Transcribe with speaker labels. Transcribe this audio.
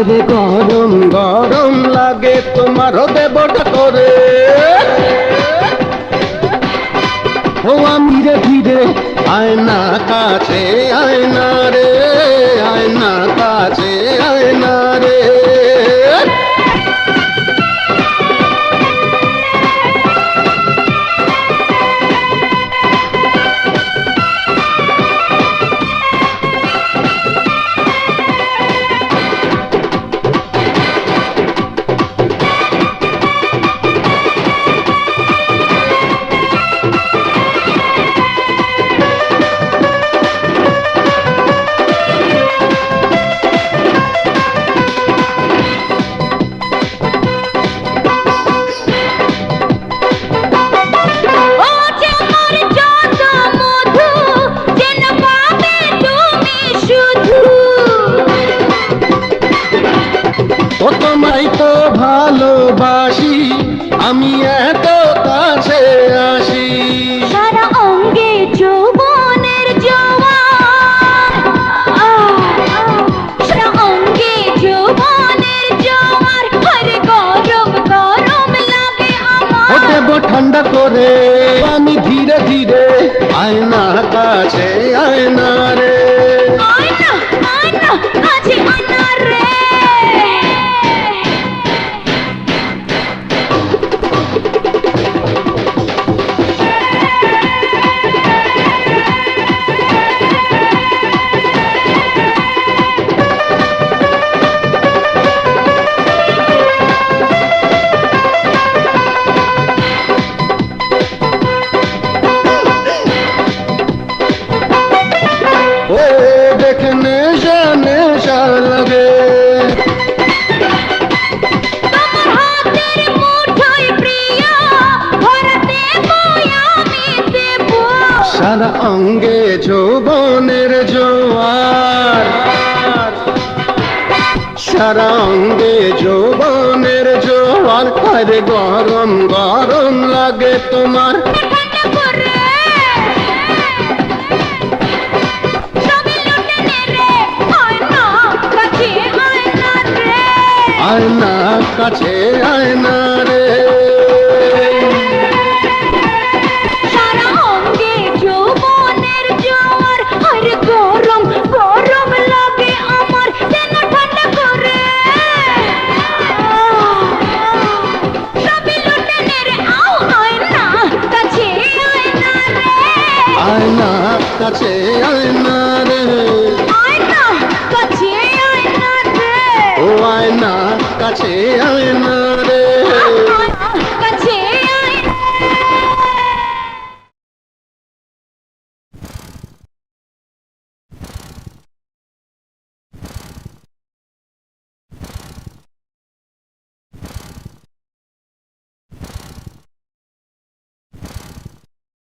Speaker 1: রে গরম গরম লাগে তোমার দেবটা করে ও আমি রে ধীরে আয়না কাছে আয়না রে আয়না কাছে আয়না রে তোমায় তো ভালোবাসি আমি এত কাছে আসি
Speaker 2: সারা অঙ্গে যৌবনের জোয়ার সারা অঙ্গে যৌবনের জোয়ার আরে গরম গরম লাগে আমার
Speaker 1: ও দেব ঠান্ডা করে আমি ধীরে ধীরে আয়না কাছে আয়না রে
Speaker 2: আয়না আয়না কাছে আয়না রে
Speaker 1: ओ देखने जाने सा लगे
Speaker 2: তোমার হাতের মুঠোয় প্রিয়া ভরতে আমি দেব
Speaker 1: সারা অঙ্গে যৌবনের জোয়ার সারা অঙ্গে যৌবনের জোয়ার আরে গরম গরম লাগে তোমার
Speaker 2: ঠান্ডা করে সবে লুটে নে রে আয়না কাছে আয়না রে
Speaker 1: আয়না কাছে আয়না রে
Speaker 2: সারা অঙ্গে যৌবনের জোয়ার আর গরম গরম লাগে আমার যেন ঠান্ডা করে সবে লুটে নে রে আও আয়না কাছে আয়না রে
Speaker 1: আয়না কাছে আয়না